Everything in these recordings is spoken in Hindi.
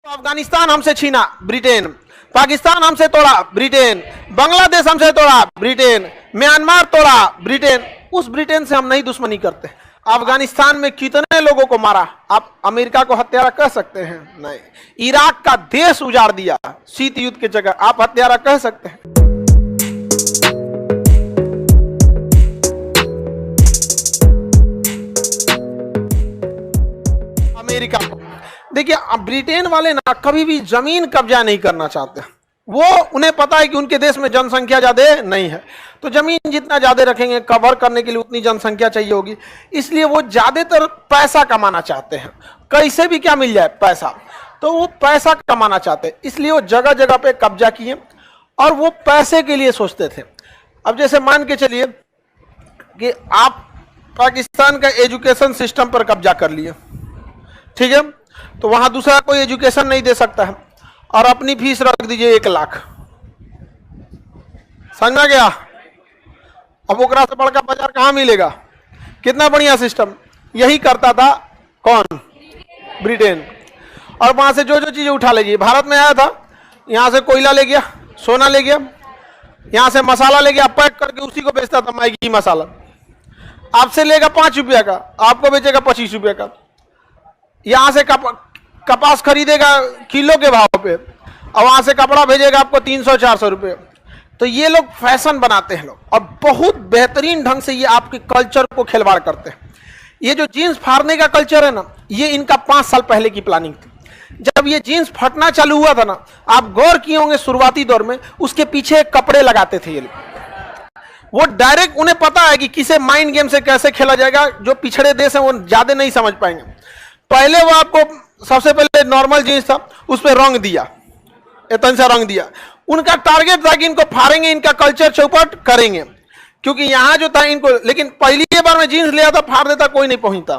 अफगानिस्तान हमसे छीना ब्रिटेन, पाकिस्तान हमसे तोड़ा ब्रिटेन, बांग्लादेश हमसे तोड़ा ब्रिटेन, म्यांमार तोड़ा ब्रिटेन। उस ब्रिटेन से हम नहीं दुश्मनी करते। अफगानिस्तान में कितने लोगों को मारा? आप अमेरिका को हत्यारा कह सकते हैं? नहीं। इराक का देश उजाड़ दिया शीत युद्ध की जगह, आप हत्यारा कह सकते हैं? अमेरिका को देखिए, ब्रिटेन वाले ना कभी भी जमीन कब्जा नहीं करना चाहते। वो उन्हें पता है कि उनके देश में जनसंख्या ज्यादा नहीं है, तो जमीन जितना ज्यादा रखेंगे कवर करने के लिए उतनी जनसंख्या चाहिए होगी, इसलिए वो ज्यादातर पैसा कमाना चाहते हैं। कैसे भी क्या मिल जाए पैसा, तो वो पैसा कमाना चाहते हैं, इसलिए वो जगह जगह पे कब्जा किए और वो पैसे के लिए सोचते थे। अब जैसे मान के चलिए कि आप पाकिस्तान का एजुकेशन सिस्टम पर कब्जा कर लिए, ठीक है, तो वहां दूसरा कोई एजुकेशन नहीं दे सकता है और अपनी फीस रख दीजिए 1 लाख, समझ गया? अब ओकरा से बड़का बाजार कहां मिलेगा? कितना बढ़िया सिस्टम। यही करता था कौन? ब्रिटेन। और वहां से जो जो चीजें उठा लीजिए, भारत में आया था, यहां से कोयला ले गया, सोना ले गया, यहां से मसाला ले गया, पैक करके उसी को बेचता था, मैगी मसाला। आपसे लेगा 5 रुपया का, आपको बेचेगा 25 रुपया का। यहां से कपास खरीदेगा किलो के भाव पे और वहां से कपड़ा भेजेगा आपको 300-400 रुपये। तो ये लोग फैशन बनाते हैं लोग, और बहुत बेहतरीन ढंग से ये आपके कल्चर को खिलवाड़ करते हैं। ये जो जीन्स फाड़ने का कल्चर है ना, ये इनका 5 साल पहले की प्लानिंग थी। जब ये जीन्स फटना चालू हुआ था ना, आप गौर किए होंगे शुरुआती दौर में उसके पीछे कपड़े लगाते थे ये लोग। वो डायरेक्ट उन्हें पता है कि किसे माइंड गेम से कैसे खेला जाएगा। जो पिछड़े देश है वो ज्यादा नहीं समझ पाएंगे। पहले वो आपको सबसे पहले नॉर्मल जीन्स था, उस पर रंग दिया, इतना सा रंग दिया। उनका टारगेट था कि इनको फाड़ेंगे, इनका कल्चर चौपट करेंगे, क्योंकि यहां जो था इनको। लेकिन पहली बार में जीन्स लिया था, फाड़ देता कोई नहीं पहुंचता,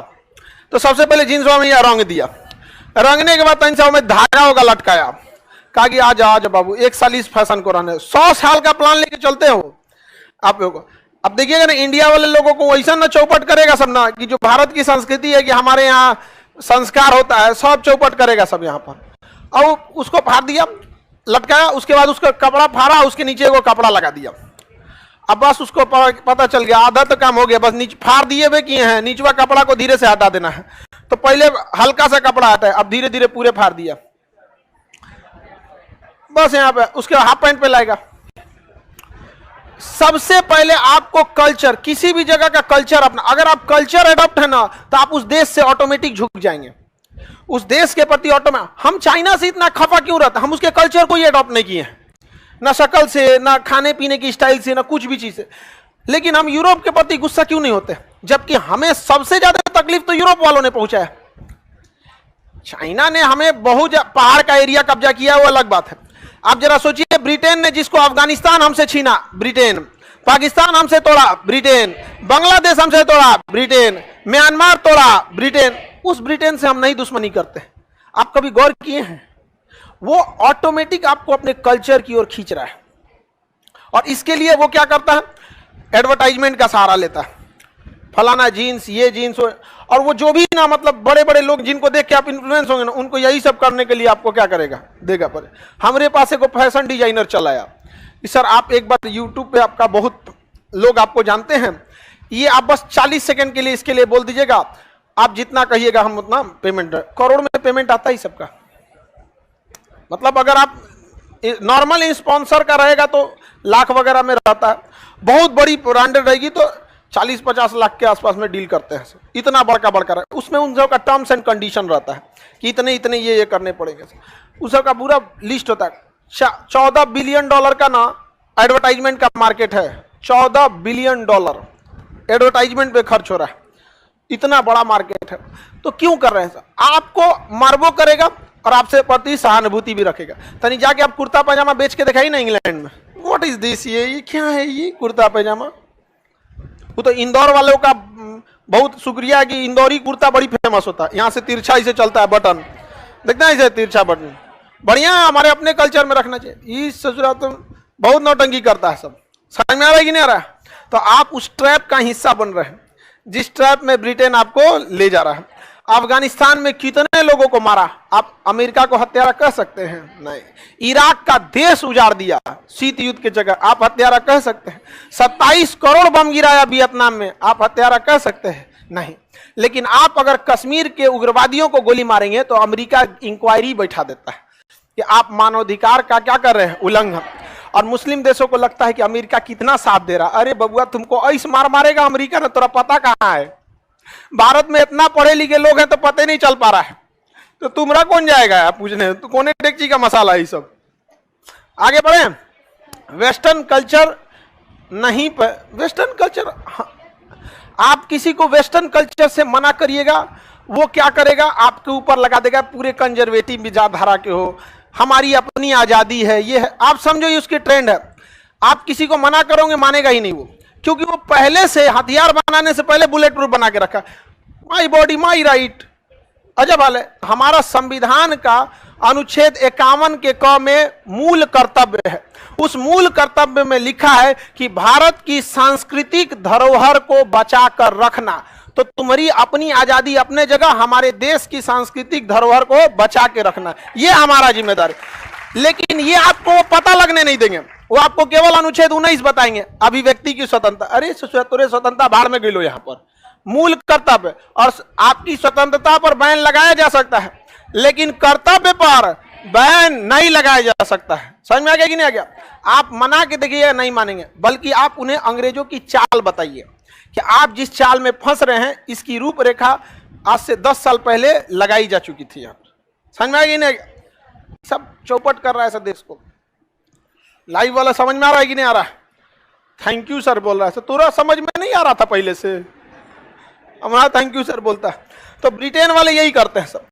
तो सबसे पहले जीन्स में यह रंग दिया। रंगने के बाद 3 साल में धागा होगा लटकाया, कहा कि आज आज बाबू 1 साल इस फैशन को रहने, 100 साल का प्लान लेके चलते हो आप लोगों को। अब देखिएगा ना, इंडिया वाले लोगों को वैसा ना चौपट करेगा सब ना, कि जो भारत की संस्कृति है कि हमारे यहाँ संस्कार होता है, सब चौपट करेगा सब यहाँ पर। और उसको फाड़ दिया, लटकाया, उसके बाद उसका कपड़ा फाड़ा, उसके नीचे वो कपड़ा लगा दिया। अब बस उसको पता चल गया, आधा तो काम हो गया, बस नीचे फाड़ दिए हुए किए हैं, नीचवा कपड़ा को धीरे से हटा देना है। तो पहले हल्का सा कपड़ा आता है, अब धीरे धीरे पूरे फाड़ दिया, बस यहाँ पे उसके हाफ पैंट पे लाएगा। सबसे पहले आपको कल्चर, किसी भी जगह का कल्चर अपना, अगर आप कल्चर अडॉप्ट है ना, तो आप उस देश से ऑटोमेटिक झुक जाएंगे, उस देश के प्रति ऑटोमेटिक। हम चाइना से इतना खफा क्यों रहता? हम उसके कल्चर को ही अडॉप्ट नहीं किए हैं, ना शक्ल से, ना खाने पीने की स्टाइल से, ना कुछ भी चीज से। लेकिन हम यूरोप के प्रति गुस्सा क्यों नहीं होते, जबकि हमें सबसे ज्यादा तकलीफ तो यूरोप वालों ने पहुंचाया। चाइना ने हमें बहुत पहाड़ का एरिया कब्जा किया, वो अलग बात है। आप जरा सोचिए, ब्रिटेन ने जिसको अफगानिस्तान हमसे छीना ब्रिटेन, पाकिस्तान हमसे तोड़ा ब्रिटेन, बांग्लादेश हमसे तोड़ा ब्रिटेन, म्यांमार तोड़ा ब्रिटेन। उस ब्रिटेन से हम नहीं दुश्मनी करते। आप कभी गौर किए हैं? वो ऑटोमेटिक आपको अपने कल्चर की ओर खींच रहा है, और इसके लिए वो क्या करता है? एडवर्टाइजमेंट का सहारा लेता है, फलाना जीन्स, ये जीन्स। और वो जो भी ना, मतलब बड़े बड़े लोग जिनको देख के आप इन्फ्लुएंस होंगे ना, उनको यही सब करने के लिए आपको क्या करेगा? देगा पर। हमारे पास एक फैशन डिजाइनर चलाया सर, आप एक बार यूट्यूब पे, आपका बहुत लोग आपको जानते हैं, ये आप बस 40 सेकंड के लिए इसके लिए बोल दीजिएगा, आप जितना कहिएगा हम उतना पेमेंट। करोड़ में पेमेंट आता ही सबका। मतलब अगर आप नॉर्मल स्पॉन्सर का रहेगा तो लाख वगैरह में रहता है, बहुत बड़ी ब्रांडेड रहेगी तो 40-50 लाख के आसपास में डील करते हैं। इतना बड़का रहा, उसमें उन सबका टर्म्स एंड कंडीशन रहता है कि इतने इतने ये करने पड़ेंगे, उस सबका पूरा लिस्ट होता है। 14 बिलियन डॉलर का ना एडवर्टाइजमेंट का मार्केट है। 14 बिलियन डॉलर एडवर्टाइजमेंट पे खर्च हो रहा है, इतना बड़ा मार्केट है। तो क्यों कर रहे हैं? आपको मार्बो करेगा और आपसे प्रति सहानुभूति भी रखेगा। तनी जाके आप कुर्ता पैजामा बेच के दिखाई ना इंग्लैंड में, व्हाट इज दिस, ये क्या है ये कुर्ता पैजामा? वो तो इंदौर वालों का बहुत शुक्रिया है कि इंदौरी कुर्ता बड़ी फेमस होता है। यहाँ से तिरछा इसे चलता है बटन, देखना इसे तिरछा बटन, बढ़िया है, हमारे अपने कल्चर में रखना चाहिए। इस ससुरा तो बहुत नौटंकी करता है सब, समझ में आ रहा है कि नहीं आ रहा है? तो आप उस ट्रैप का हिस्सा बन रहे हैं जिस ट्रैप में ब्रिटेन आपको ले जा रहा है। अफगानिस्तान में कितने लोगों को मारा? आप अमेरिका को हत्यारा कह सकते हैं? नहीं। इराक का देश उजाड़ दिया शीत युद्ध की जगह, आप हत्यारा कह सकते हैं? 27 करोड़ बम गिराया वियतनाम में, आप हत्यारा कह सकते हैं? नहीं। लेकिन आप अगर कश्मीर के उग्रवादियों को गोली मारेंगे तो अमेरिका इंक्वायरी बैठा देता है कि आप मानवाधिकार का क्या कर रहे हैं, उल्लंघन। और मुस्लिम देशों को लगता है कि अमेरिका कितना साथ दे रहा। अरे बबुआ, तुमको ऐस मार मारेगा अमेरिका ने, तोरा पता कहां है? भारत में इतना पढ़े लिखे लोग हैं तो पता ही नहीं चल पा रहा है, तो तुम्हारा कौन जाएगा आप पूछने? तो कौन डेक्ची का मसाला है ये सब। आगे बढ़े। वेस्टर्न कल्चर नहीं, वेस्टर्न कल्चर, आप किसी को वेस्टर्न कल्चर से मना करिएगा, वो क्या करेगा, आपके ऊपर लगा देगा पूरे कंजर्वेटिव विचारधारा के हो, हमारी अपनी आजादी है, ये है। आप समझो ये उसकी ट्रेंड है। आप किसी को मना करोगे मानेगा ही नहीं वो, क्योंकि वो पहले से हथियार बनाने से पहले बुलेट प्रूफ बना के रखा। My body my right. अजब हाल है। हमारा संविधान का अनुच्छेद 51 के क में मूल कर्तव्य है। उस मूल कर्तव्य में लिखा है कि भारत की सांस्कृतिक धरोहर को बचा कर रखना। तो तुम्हारी अपनी आजादी अपने जगह, हमारे देश की सांस्कृतिक धरोहर को बचा के रखना, ये हमारा जिम्मेदारी। लेकिन ये आपको पता लगने नहीं देंगे। वो आपको केवल अनुच्छेद 19 बताएंगे, अभिव्यक्ति की स्वतंत्रता। अरे स्वतंत्रता भाड़ में गिलो। यहाँ पर मूल कर्तव्य, और आपकी स्वतंत्रता पर बैन लगाया जा सकता है, लेकिन कर्तव्य पर बैन नहीं लगाया जा सकता है। समझ में आ गया कि नहीं आ गया? आप मना के देखिए, नहीं मानेंगे। बल्कि आप उन्हें अंग्रेजों की चाल बताइए कि आप जिस चाल में फंस रहे हैं, इसकी रूपरेखा आज से 10 साल पहले लगाई जा चुकी थी। यहाँ समझ में आ गया नहीं? सब चौपट कर रहा है सब देश को। लाइव वाला समझ में आ रहा है कि नहीं आ रहा? थैंक यू सर बोल रहा है। तुरा समझ में नहीं आ रहा था पहले से, हमारा थैंक यू सर बोलता है। तो ब्रिटेन वाले यही करते हैं सब।